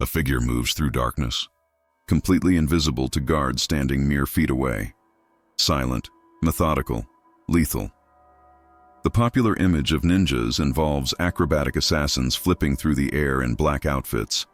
A figure moves through darkness, completely invisible to guards standing mere feet away. Silent, methodical, lethal. The popular image of ninjas involves acrobatic assassins flipping through the air in black outfits.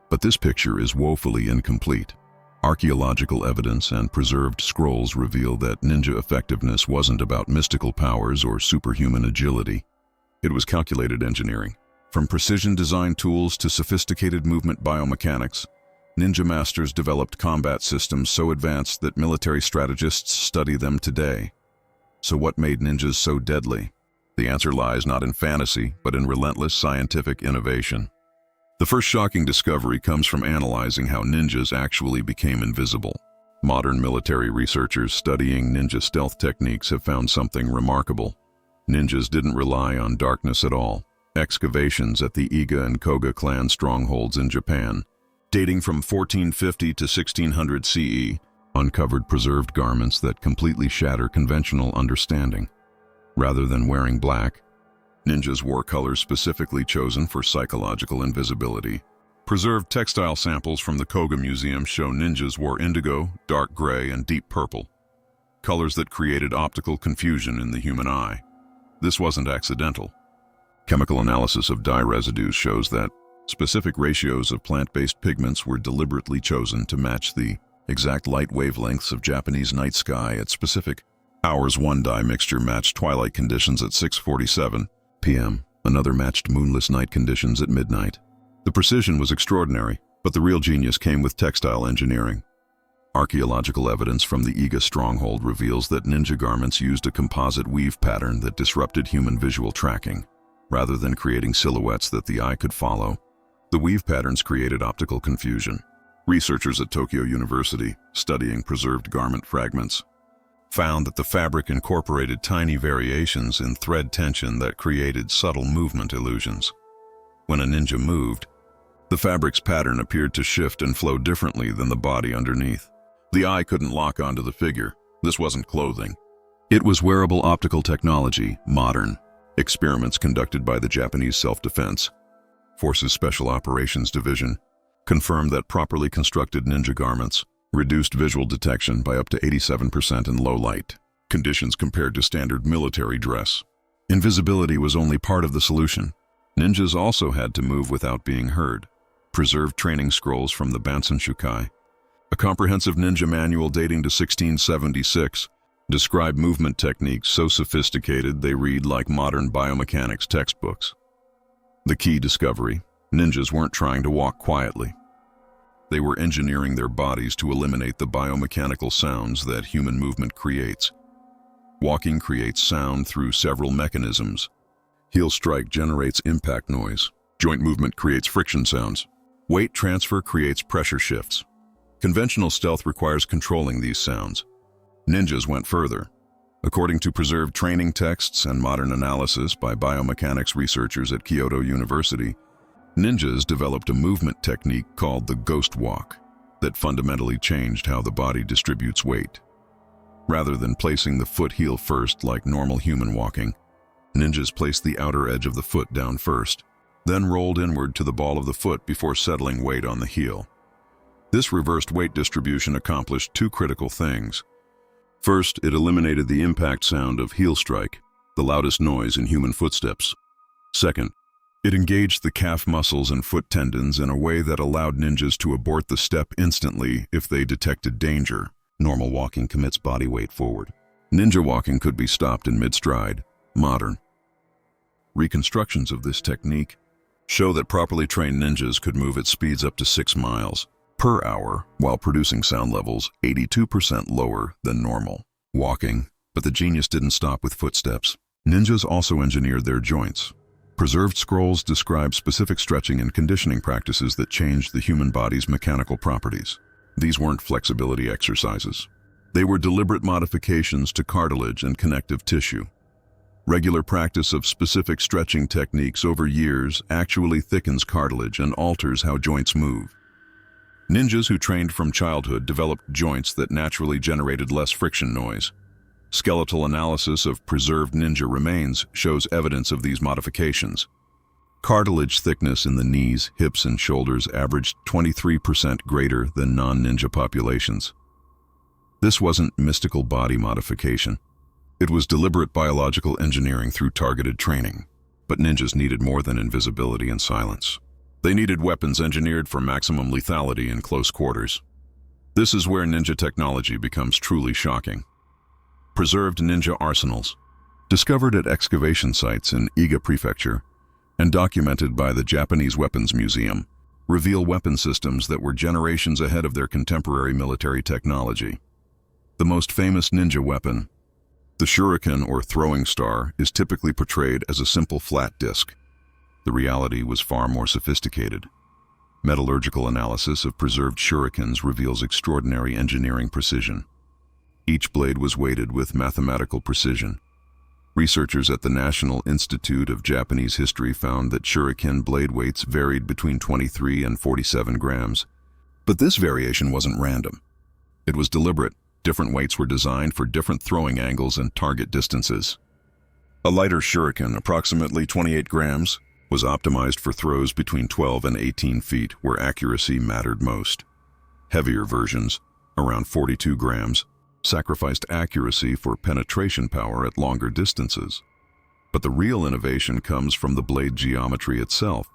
But this picture is woefully incomplete. Archaeological evidence and preserved scrolls reveal that ninja effectiveness wasn't about mystical powers or superhuman agility. It was calculated engineering. From precision design tools to sophisticated movement biomechanics, ninja masters developed combat systems so advanced that military strategists study them today. So what made ninjas so deadly? The answer lies not in fantasy, but in relentless scientific innovation. The first shocking discovery comes from analyzing how ninjas actually became invisible. Modern military researchers studying ninja stealth techniques have found something remarkable. Ninjas didn't rely on darkness at all. Excavations at the Iga and Koga clan strongholds in Japan, dating from 1450 to 1600 CE, uncovered preserved garments that completely shatter conventional understanding. Rather than wearing black, ninjas wore colors specifically chosen for psychological invisibility. Preserved textile samples from the Koga Museum show ninjas wore indigo, dark gray, and deep purple, colors that created optical confusion in the human eye. This wasn't accidental. Chemical analysis of dye residues shows that specific ratios of plant-based pigments were deliberately chosen to match the exact light wavelengths of Japanese night sky at specific hours. One dye mixture matched twilight conditions at 6:47 p.m. Another matched moonless night conditions at midnight. The precision was extraordinary, but the real genius came with textile engineering. Archaeological evidence from the Iga stronghold reveals that ninja garments used a composite weave pattern that disrupted human visual tracking. Rather than creating silhouettes that the eye could follow, the weave patterns created optical confusion. Researchers at Tokyo University, studying preserved garment fragments, found that the fabric incorporated tiny variations in thread tension that created subtle movement illusions. When a ninja moved, the fabric's pattern appeared to shift and flow differently than the body underneath. The eye couldn't lock onto the figure. This wasn't clothing. It was wearable optical technology, modern. Experiments conducted by the Japanese Self-Defense Forces Special Operations Division confirmed that properly constructed ninja garments reduced visual detection by up to 87% in low light conditions compared to standard military dress. Invisibility was only part of the solution. Ninjas also had to move without being heard. Preserved training scrolls from the Bansen Shukai, a comprehensive ninja manual dating to 1676, describe movement techniques so sophisticated they read like modern biomechanics textbooks. The key discovery: ninjas weren't trying to walk quietly. They were engineering their bodies to eliminate the biomechanical sounds that human movement creates. Walking creates sound through several mechanisms. Heel strike generates impact noise. Joint movement creates friction sounds. Weight transfer creates pressure shifts. Conventional stealth requires controlling these sounds. Ninjas went further. According to preserved training texts and modern analysis by biomechanics researchers at Kyoto University, ninjas developed a movement technique called the ghost walk that fundamentally changed how the body distributes weight. Rather than placing the foot heel first like normal human walking, ninjas placed the outer edge of the foot down first, then rolled inward to the ball of the foot before settling weight on the heel. This reversed weight distribution accomplished two critical things. First, it eliminated the impact sound of heel strike, the loudest noise in human footsteps. Second, it engaged the calf muscles and foot tendons in a way that allowed ninjas to abort the step instantly if they detected danger. Normal walking commits body weight forward. Ninja walking could be stopped in mid-stride. Modern reconstructions of this technique show that properly trained ninjas could move at speeds up to 6 miles per hour while producing sound levels 82% lower than normal walking. But the genius didn't stop with footsteps. Ninjas also engineered their joints. Preserved scrolls describe specific stretching and conditioning practices that changed the human body's mechanical properties. These weren't flexibility exercises. They were deliberate modifications to cartilage and connective tissue. Regular practice of specific stretching techniques over years actually thickens cartilage and alters how joints move. Ninjas who trained from childhood developed joints that naturally generated less friction noise. Skeletal analysis of preserved ninja remains shows evidence of these modifications. Cartilage thickness in the knees, hips, and shoulders averaged 23% greater than non-ninja populations. This wasn't mystical body modification. It was deliberate biological engineering through targeted training. But ninjas needed more than invisibility and silence. They needed weapons engineered for maximum lethality in close quarters. This is where ninja technology becomes truly shocking. Preserved ninja arsenals, discovered at excavation sites in Iga Prefecture and documented by the Japanese Weapons Museum, reveal weapon systems that were generations ahead of their contemporary military technology. The most famous ninja weapon, the shuriken or throwing star, is typically portrayed as a simple flat disc. The reality was far more sophisticated. Metallurgical analysis of preserved shurikens reveals extraordinary engineering precision. Each blade was weighted with mathematical precision. Researchers at the National Institute of Japanese History found that shuriken blade weights varied between 23 and 47 grams. But this variation wasn't random. It was deliberate. Different weights were designed for different throwing angles and target distances. A lighter shuriken, approximately 28 grams, was optimized for throws between 12 and 18 feet, where accuracy mattered most. Heavier versions, around 42 grams, sacrificed accuracy for penetration power at longer distances. But the real innovation comes from the blade geometry itself.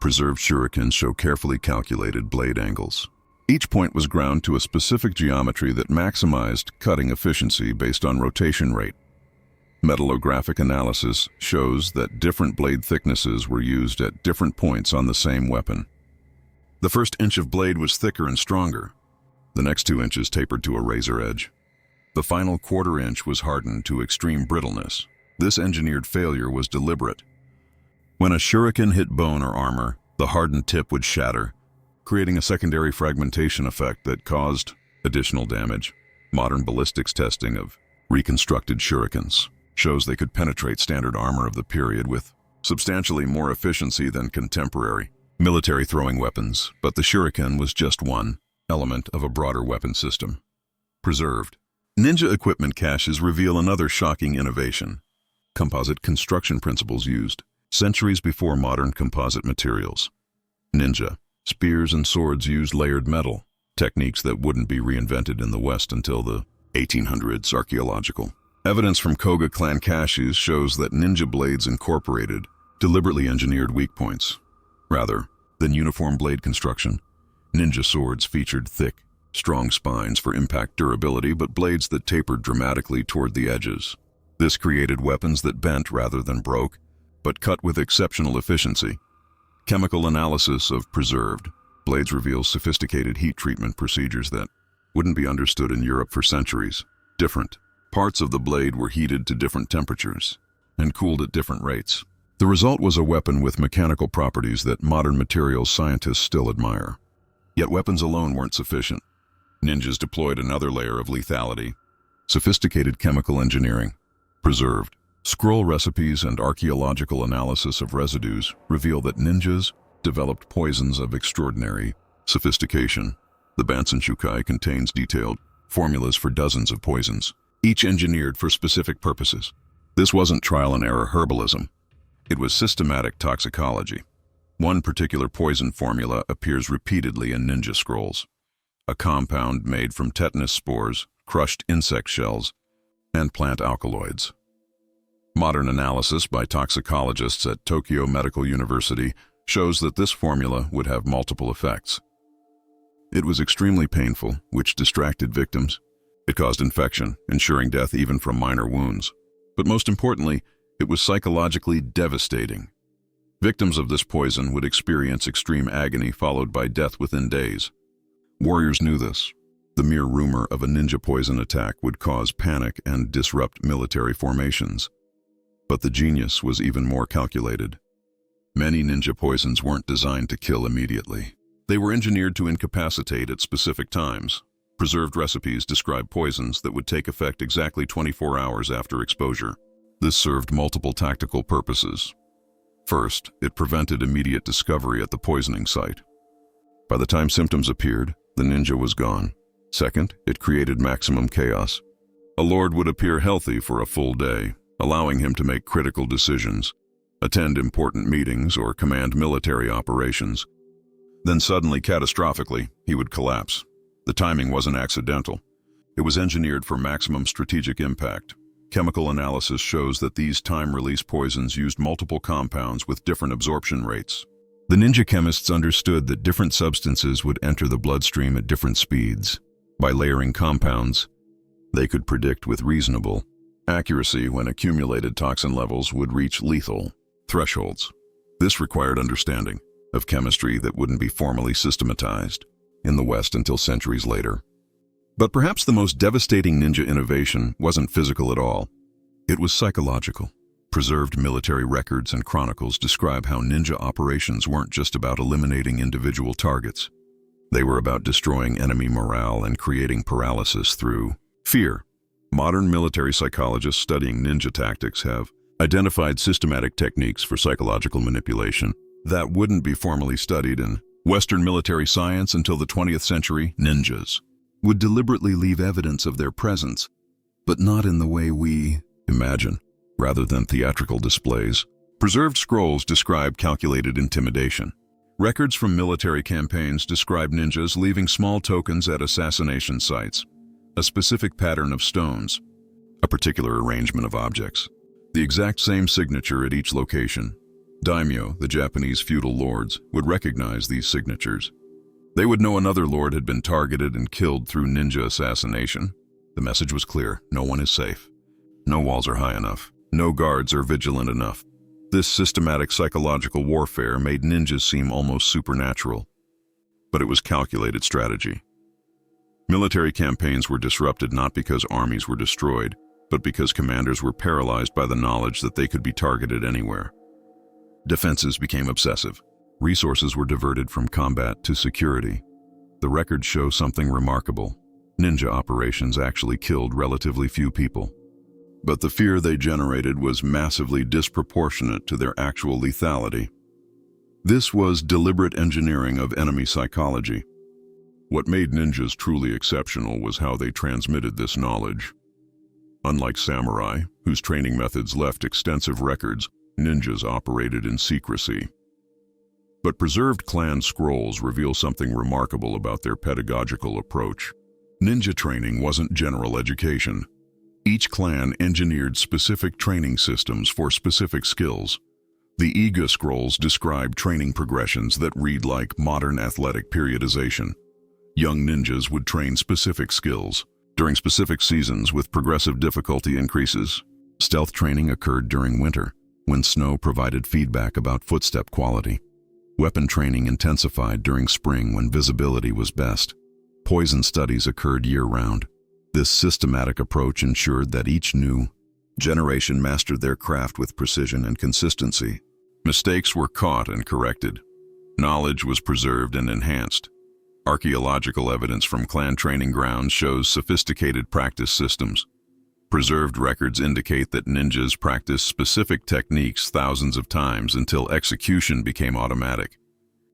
Preserved shurikens show carefully calculated blade angles. Each point was ground to a specific geometry that maximized cutting efficiency based on rotation rate. Metallographic analysis shows that different blade thicknesses were used at different points on the same weapon. The first inch of blade was thicker and stronger. The next 2 inches tapered to a razor edge. The final quarter inch was hardened to extreme brittleness. This engineered failure was deliberate. When a shuriken hit bone or armor, the hardened tip would shatter, creating a secondary fragmentation effect that caused additional damage. Modern ballistics testing of reconstructed shurikens shows they could penetrate standard armor of the period with substantially more efficiency than contemporary military throwing weapons, but the shuriken was just one element of a broader weapon system. Preserved. Ninja equipment caches reveal another shocking innovation. Composite construction principles used centuries before modern composite materials. Ninja spears and swords used layered metal, techniques that wouldn't be reinvented in the West until the 1800s. Archaeological evidence from Koga clan caches shows that ninja blades incorporated deliberately engineered weak points. Rather than uniform blade construction, ninja swords featured thick, strong spines for impact durability, but blades that tapered dramatically toward the edges. This created weapons that bent rather than broke, but cut with exceptional efficiency. Chemical analysis of preserved blades reveals sophisticated heat treatment procedures that wouldn't be understood in Europe for centuries. Different parts of the blade were heated to different temperatures and cooled at different rates. The result was a weapon with mechanical properties that modern materials scientists still admire. Yet weapons alone weren't sufficient. Ninjas deployed another layer of lethality: sophisticated chemical engineering. Preserved scroll recipes and archaeological analysis of residues reveal that ninjas developed poisons of extraordinary sophistication. The Bansen Shukai contains detailed formulas for dozens of poisons, each engineered for specific purposes. This wasn't trial and error herbalism. It was systematic toxicology. One particular poison formula appears repeatedly in ninja scrolls: a compound made from tetanus spores, crushed insect shells, and plant alkaloids. Modern analysis by toxicologists at Tokyo Medical University shows that this formula would have multiple effects. It was extremely painful, which distracted victims. It caused infection, ensuring death even from minor wounds. But most importantly, it was psychologically devastating. Victims of this poison would experience extreme agony followed by death within days. Warriors knew this. The mere rumor of a ninja poison attack would cause panic and disrupt military formations. But the genius was even more calculated. Many ninja poisons weren't designed to kill immediately. They were engineered to incapacitate at specific times. Preserved recipes describe poisons that would take effect exactly 24 hours after exposure. This served multiple tactical purposes. First, it prevented immediate discovery at the poisoning site. By the time symptoms appeared, the ninja was gone. Second, it created maximum chaos. A lord would appear healthy for a full day, allowing him to make critical decisions. attend important meetings, or command military operations. Then suddenly, catastrophically, he would collapse. The timing wasn't accidental. It was engineered for maximum strategic impact. Chemical analysis shows that these time-release poisons used multiple compounds with different absorption rates. The ninja chemists understood that different substances would enter the bloodstream at different speeds. By layering compounds, they could predict with reasonable accuracy when accumulated toxin levels would reach lethal thresholds. This required understanding of chemistry that wouldn't be formally systematized in the West until centuries later. But perhaps the most devastating ninja innovation wasn't physical at all. It was psychological. Preserved military records and chronicles describe how ninja operations weren't just about eliminating individual targets. They were about destroying enemy morale and creating paralysis through fear. Modern military psychologists studying ninja tactics have identified systematic techniques for psychological manipulation that wouldn't be formally studied in Western military science until the 20th century. Ninjas would deliberately leave evidence of their presence, but not in the way we imagine, rather than theatrical displays. Preserved scrolls describe calculated intimidation. Records from military campaigns describe ninjas leaving small tokens at assassination sites, a specific pattern of stones, a particular arrangement of objects, the exact same signature at each location. Daimyo, the Japanese feudal lords, would recognize these signatures. They would know another lord had been targeted and killed through ninja assassination. The message was clear: no one is safe. No walls are high enough. No guards are vigilant enough. This systematic psychological warfare made ninjas seem almost supernatural. But it was calculated strategy. Military campaigns were disrupted not because armies were destroyed, but because commanders were paralyzed by the knowledge that they could be targeted anywhere. Defenses became obsessive. Resources were diverted from combat to security. The records show something remarkable. Ninja operations actually killed relatively few people. But the fear they generated was massively disproportionate to their actual lethality. This was deliberate engineering of enemy psychology. What made ninjas truly exceptional was how they transmitted this knowledge. Unlike samurai, whose training methods left extensive records, ninjas operated in secrecy. But preserved clan scrolls reveal something remarkable about their pedagogical approach. Ninja training wasn't general education. Each clan engineered specific training systems for specific skills. The Iga scrolls describe training progressions that read like modern athletic periodization. Young ninjas would train specific skills during specific seasons with progressive difficulty increases. Stealth training occurred during winter, when snow provided feedback about footstep quality. Weapon training intensified during spring when visibility was best. Poison studies occurred year-round. This systematic approach ensured that each new generation mastered their craft with precision and consistency. Mistakes were caught and corrected. Knowledge was preserved and enhanced. Archaeological evidence from clan training grounds shows sophisticated practice systems. Preserved records indicate that ninjas practiced specific techniques thousands of times until execution became automatic.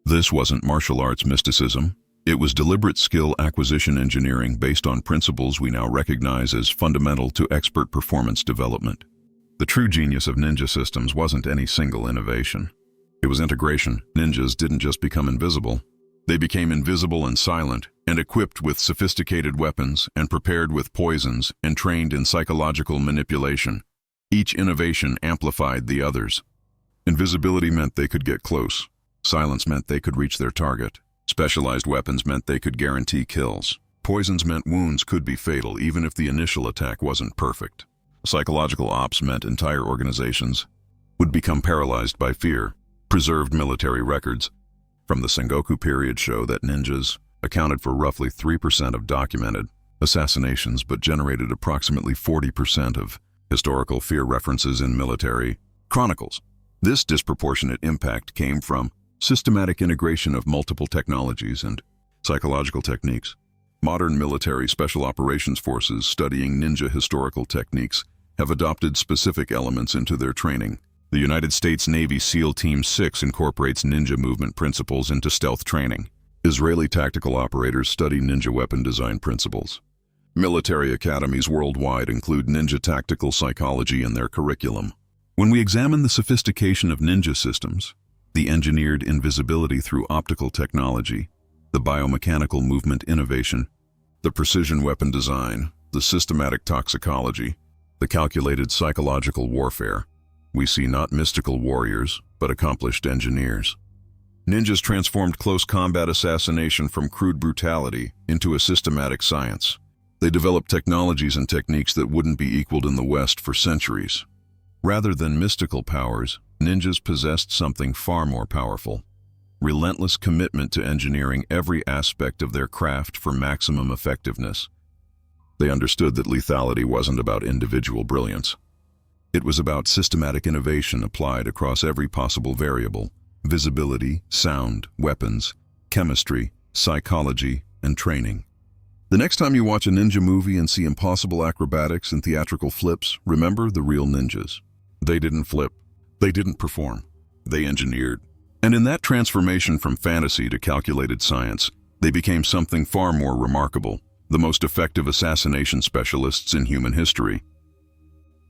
This wasn't martial arts mysticism. It was deliberate skill acquisition engineering based on principles we now recognize as fundamental to expert performance development. The true genius of ninja systems wasn't any single innovation. It was integration. Ninjas didn't just become invisible. They became invisible and silent, and equipped with sophisticated weapons, and prepared with poisons, and trained in psychological manipulation. Each innovation amplified the others. Invisibility meant they could get close. Silence meant they could reach their target. Specialized weapons meant they could guarantee kills. Poisons meant wounds could be fatal even if the initial attack wasn't perfect. Psychological ops meant entire organizations would become paralyzed by fear. Preserved military records from the Sengoku period show that ninjas accounted for roughly 3% of documented assassinations but generated approximately 40% of historical fear references in military chronicles. This disproportionate impact came from systematic integration of multiple technologies and psychological techniques. Modern military special operations forces studying ninja historical techniques have adopted specific elements into their training. The United States Navy SEAL Team 6 incorporates ninja movement principles into stealth training. Israeli tactical operators study ninja weapon design principles. Military academies worldwide include ninja tactical psychology in their curriculum. When we examine the sophistication of ninja systems, the engineered invisibility through optical technology, the biomechanical movement innovation, the precision weapon design, the systematic toxicology, the calculated psychological warfare, we see not mystical warriors, but accomplished engineers. Ninjas transformed close combat assassination from crude brutality into a systematic science. They developed technologies and techniques that wouldn't be equaled in the West for centuries. Rather than mystical powers, ninjas possessed something far more powerful: relentless commitment to engineering every aspect of their craft for maximum effectiveness. They understood that lethality wasn't about individual brilliance. It was about systematic innovation applied across every possible variable: visibility, sound, weapons, chemistry, psychology, and training. The next time you watch a ninja movie and see impossible acrobatics and theatrical flips, remember the real ninjas. They didn't flip. They didn't perform. They engineered. And in that transformation from fantasy to calculated science, they became something far more remarkable: the most effective assassination specialists in human history.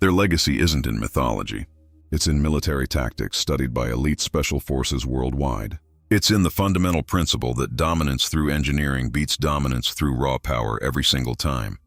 Their legacy isn't in mythology. It's in military tactics studied by elite special forces worldwide. It's in the fundamental principle that dominance through engineering beats dominance through raw power every single time.